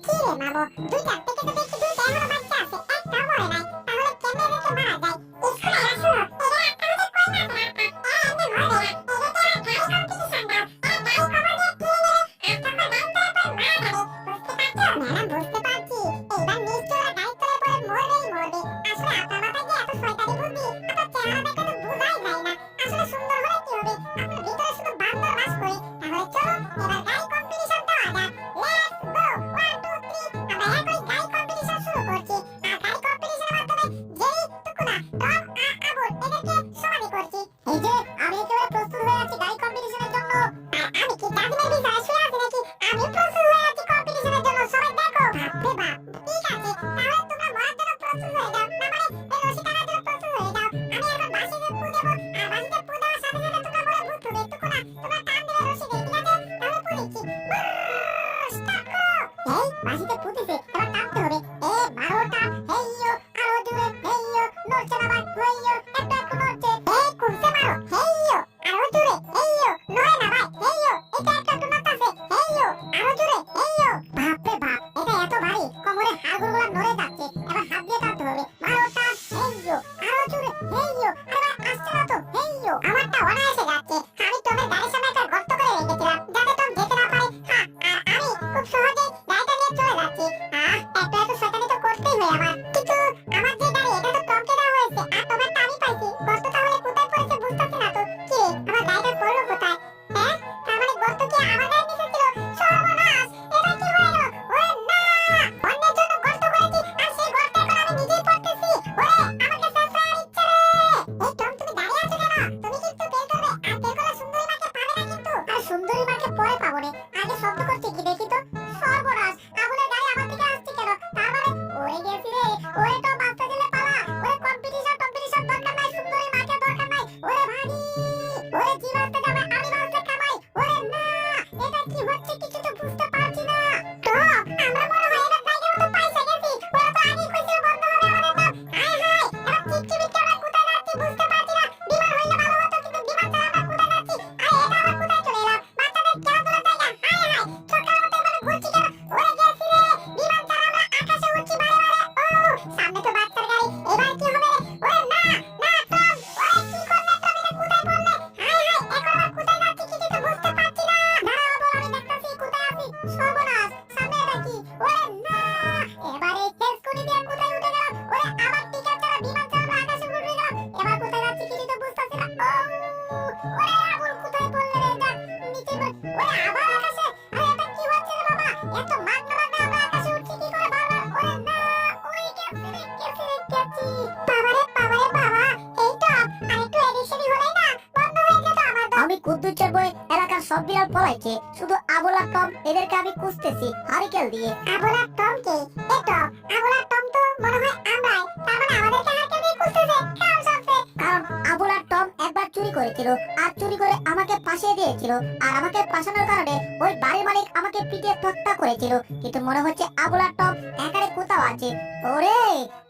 কি রে মামু, দুইটা থেকে তো দেখি দুইটা এখনো বাচ্চা আছে, একটাও মরে নাই। তাহলে কেমনে রেখে মারা যায়? স্কুলে আসো, এরা একটা হতে কই না এমনি মরবে। এরা তো আর গাড়ি কম্পিটিশন দাও, গাড়ি খবর দিয়ে কি রে? তখন লাইন ধরে পরে মারা যাবে, বুঝতে পারছো? ম্যাডাম বুঝতে পারছি, এইবার নিশ্চয় ওরা গাড়ি তলায় পরে মরবেই মরবে। আসলে আপনার মাথায় কি এত শয়তানি বুদ্ধি? আপনার চেহারা দেখে তো বোঝাই যায় না। আসলে সুন্দর হলে কি হবে? আপনার ভিতরে শুধু বান্দর বাস করে। তাহলে চলো এবার গাড়ি কম্পিটিশন দেওয়া যাক। Let's go, 1 2 3। আমরা এখনই গাড়ি কম্পিটিশন শুরু করছি। আর গাড়ি কম্পিটিশনের মাধ্যমে যেই টুকুনা টম আবুল এদেরকে সমাধি করছি। এই যে আমি একেবারে প্রস্তুত হয়ে আছি গাড়ি কম্পিটিশনের জন্য। আর আমি কি ডাস্টবিনের ভিতরে শুয়ে আছি নাকি? আমি প্রস্তুত হয়ে আছি কম্পিটিশনের জন্য, সবাই দেখো। বাপরে বাপ, ঠিক আছে, তাহলে তোমরা মরার জন্য প্রস্তুত হয়ে যাও, না মানে এই রশি টানার জন্য প্রস্তুত হয়ে যাও। আমি এখন বাঁশিতে পু দেবো, আর বাঁশিতে পু দেওয়ার সাথে সাথে তোমরা মরে ভূত হবে। টুকুনা তোমরা টান দেবে রশি দিয়ে, ঠিক আছে? তাহলে পু দিচ্ছি। স্টার্ট করো। এই বাঁশিতে পু দিছে, এবার টানতে হবে। এ মারো টান, হেইয়ো, আরো জোরে, হেইয়ো, নড়ছে না ভাই, হেইয়ো, একটু একটু নড়ছে। এই কুলসে মারো, হেইয়ো, আরো জোরে, হেইয়ো, নড়ে না ভাই, হেইয়ো, এটা একটু একটু নড়তাছে, হেইয়ো, আরো জোরে, হেইয়ো। বাপরে বাপ, এটা এত ভারী, কোমরে হাড়গুলো নড়ে যাচ্ছে। এবার হাত দিয়ে টানতে হবে। মারো টান, হেইয়ো, আরো জোরে, হেইয়ো, আরে ভাই আসছে না তো, হেইয়ো। আমারটা অনায়াসে যাচ্ছে। আমি টমের গাড়ির সামনে একটা গর্ত করে রেখেছিলাম, যাতে টম যেতে না পারে। হ্যাঁ, আর আমি খুব সহজেই গাড়িটা নিয়ে চলে যাচ্ছি। একটু একটু শয়তানি তো করতেই হয় আমার। কিন্তু আমার যে গাড়ি, এটা তো টমকে দেওয়া হয়েছে, আর টমেরটা আমি পাইছি। গর্ত তাহলে কোথায় পড়েছে বুঝতেছি না তো। কি রে, আমার গাড়িটা পড়লো কোথায়? হ্যাঁ, তার মানে গর্ত কি আমার গাড়ির নিচে ছিল? সর্বনাশ, এটা কি হয়ে গেল? ওরে না, অন্যের জন্য গর্ত করেছি, আর সেই গর্তে এখন আমি নিজেই পড়তেছি। ওরে, আমাকে শেষ হয়ে ইচ্ছে রে। এই টম, তুমি দাঁড়িয়ে আছো কেন? তুমি কিন্তু তেল করবে, আর তেল করলে সুন্দরী মাকে পাবে না কিন্তু। আর সুন্দরী মাকে পরে পাবো রে। আগে শব্দ করছে কি দেখি তো। সর্বনাশ, আগুনের গাড়ি আমার দিকে আসছে কেন? তার মানে ওরে গেছি রে। ওরে টম, বাঁচতে গেলে পালা। ওরে কম্পিটিশন টম্পিটিশন দরকার নাই, সুন্দরী মাকে দরকার নাই। ওরে ভাগি, ওরে জি বাঁচতে যাবে, আমি বাঁচতে কামাই। ওরে না, এটা কি হচ্ছে কিছু তো বুঝতে পারছি না। টম, আমরা মনে হয় এবার জায়গা মতো পাইসা গেছি। ওরা তো আগেই কইছিল বন্ধ হবে আমাদের দম। হায় হায়, এবার চিপচিপি আমরা কোথায় যাচ্ছি বুঝতে পারছি না। বিমান হইলে ভালো হতো, কিন্তু বিমান ছাড়া আমরা কোথায় যাচ্ছি? আরে এটা আবার কোথায় চলে এলাম? বাচ্চাদের খেলাধুলার জায়গা। হায় হায়, ছোটখাটো মতো এভাবে ঘুরছি কেন? ওরে গেছি রে, বিমান ছাড়া আমরা আকাশে উড়ছি বারে বারে। ও, সামনে তো বাচ্চার গাড়ি, এবার কি হবে রে? ওরে না, না টম, ওরে কি করলে টম, এটা কোথায় পড়লে? হায় হায়, এখন আবার কোথায় যাচ্ছি কিছুই তো বুঝতে পারছি না। দাঁড়াও বল, আমি দেখতাছি কোথায় আছি। সর্বনাশ, সামনে এটা কি? ওরে না, এবারে হেসকুনি দিয়ে কোথায় উঠে গেলাম? ওরে আবার টিকেট ছাড়া বিমান ছাড়া আমরা আকাশে উড়ে গেলাম। এবার কোথায় যাচ্ছি কিছুই তো বুঝতেছি না। ও, ওরে আবুল কোথায় পড়লে রে? এটা নিচে পড়ে, ওরে আবার আকাশে। আরে এটা কি হচ্ছে রে বাবা? এত মাগনা মাগনা আমরা আকাশে উঠছি কি করে বারবার? ওরে না, ওই গেছি রে, গেছি রে, গেছি। বাবারে বাবারে বাবা, এই তো আরেকটু এডিশনই হলেই না বন্ধ হয়ে যেত আমার দম। আমি কুদ্দুচের বই এলাকার সব বিড়াল পলাইছে, শুধু আবুল আর টম এদেরকে আমি খুঁজতেছি হারিকেল দিয়ে। আবুল আর টম কে? এ টম, আবুল আর টম তো মনে হয় আমরাই। তার মানে আমাদেরকে হারকে দিয়ে খুঁজতেছে। কাম সারছে। কারণ আবুল আর টম একবার চুরি করেছিল, আর চুরি করে আমাকে ফাঁসিয়ে দিয়েছিল। আর আমাকে ফাঁসানোর কারণে ওই বাড়ির মালিক আমাকে পিটিয়ে হত্যা করেছিল। কিন্তু মনে হচ্ছে আবুল আর টম এখানে কোথাও আছে। ওরে,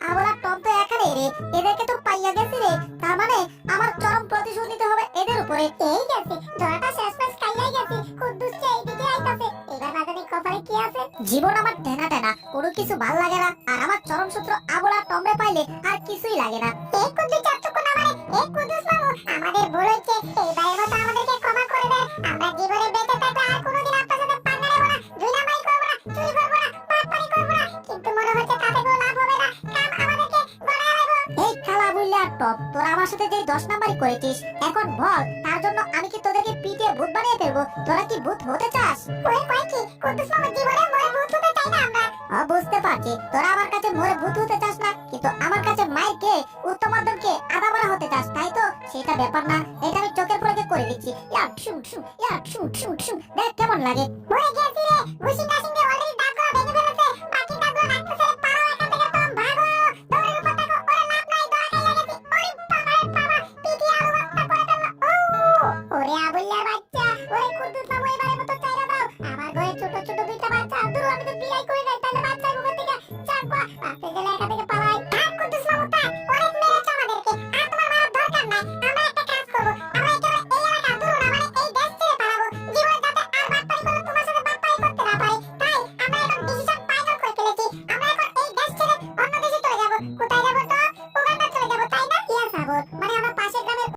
আবুল আর টম তো এখানে রে, এদেরকে তো পাইয়া গেছি রে। তার মানে আমার চরম প্রতিশোধ নিতে হবে এদের উপরে। এই গেছে, ধরাটা শেষমেশ খাইয়াই গেছি। কুদ্দুস যে এইদিকে আইতাছে। এবার না জানি কপালে কি আছে। জীবন আমার টেনা টেনা, কোনো কিছু ভাল লাগে না। আর আমার চরম সূত্র আবুল আর টমরে পাইলে আর কিছুই লাগে না। এই কুদ্দুস চাচ্চুকু না মানে, এই কুদ্দুস মামু, আমাদের ভুল হয়েছে। এইবারের মতো আমাদেরকে ক্ষমা করে দেন। আমরা জীবনে বেঁচে থাকলে আর কোনোদিন আপনার সাথে পাঙ্গা নেব না, দুই নাম্বারি করবো না, চুরি করবো না, বাটপারি করবো না। কিন্তু মনে হচ্ছে তাতে কোনো লাভ হবে না। কাম আমাদেরকে গড়ায় লাগবে। এই খালা বুইলা আর টপ, তোরা আমার সাথে যে 10 নাম্বারই করেছিস, এখন বল তার জন্য আমি কি তোদেরকে পিটিয়ে ভূত বানিয়ে ফেলবো? তোরা কি ভূত হতে চাস? ওই কয় কি, কুদ্দুস মামু জীবনে মরে ভূত হতে চাই না আমরা। বুঝতে পারছি তোরা আমার কাছে মরে ভূত হতে চাস না, কিন্তু আমার কাছে মায়ের কে, উত্তম মাধ্যম কে, আধা মারা হতে চাস, তাই তো? সেটা ব্যাপার না, এটা আমি চোখের পলকে করে দিচ্ছি। ইয়া ঠুম ঠুম, ইয়া ঠুম ঠুম ঠুম, দেখ কেমন লাগে। ওরে গেছি রে, ঘুষি টাসি দিয়ে অলরেডি দাগগুলো ভেঙে ফেলেছে। বাকি দাগগুলো রাখতে ছেড়ে পালাও এখান থেকে টম, ভাগো। দৌড়ের উপর থাকো, ওরে লাভ নাই, দৌড়া খাইয়া গেছি। ওরে বাবা রে বাবা, পিটিয়ে আলু ভর্তা করে ফেললো। ওরে আবুল্লার বাচ্চা, ওরে কুদ্দুস মামু এবারের মতো চাইরা দাও। আমার ঘরে ছোট ছোট দুইটা বাচ্চা, দূর আমি তো বিলাই করে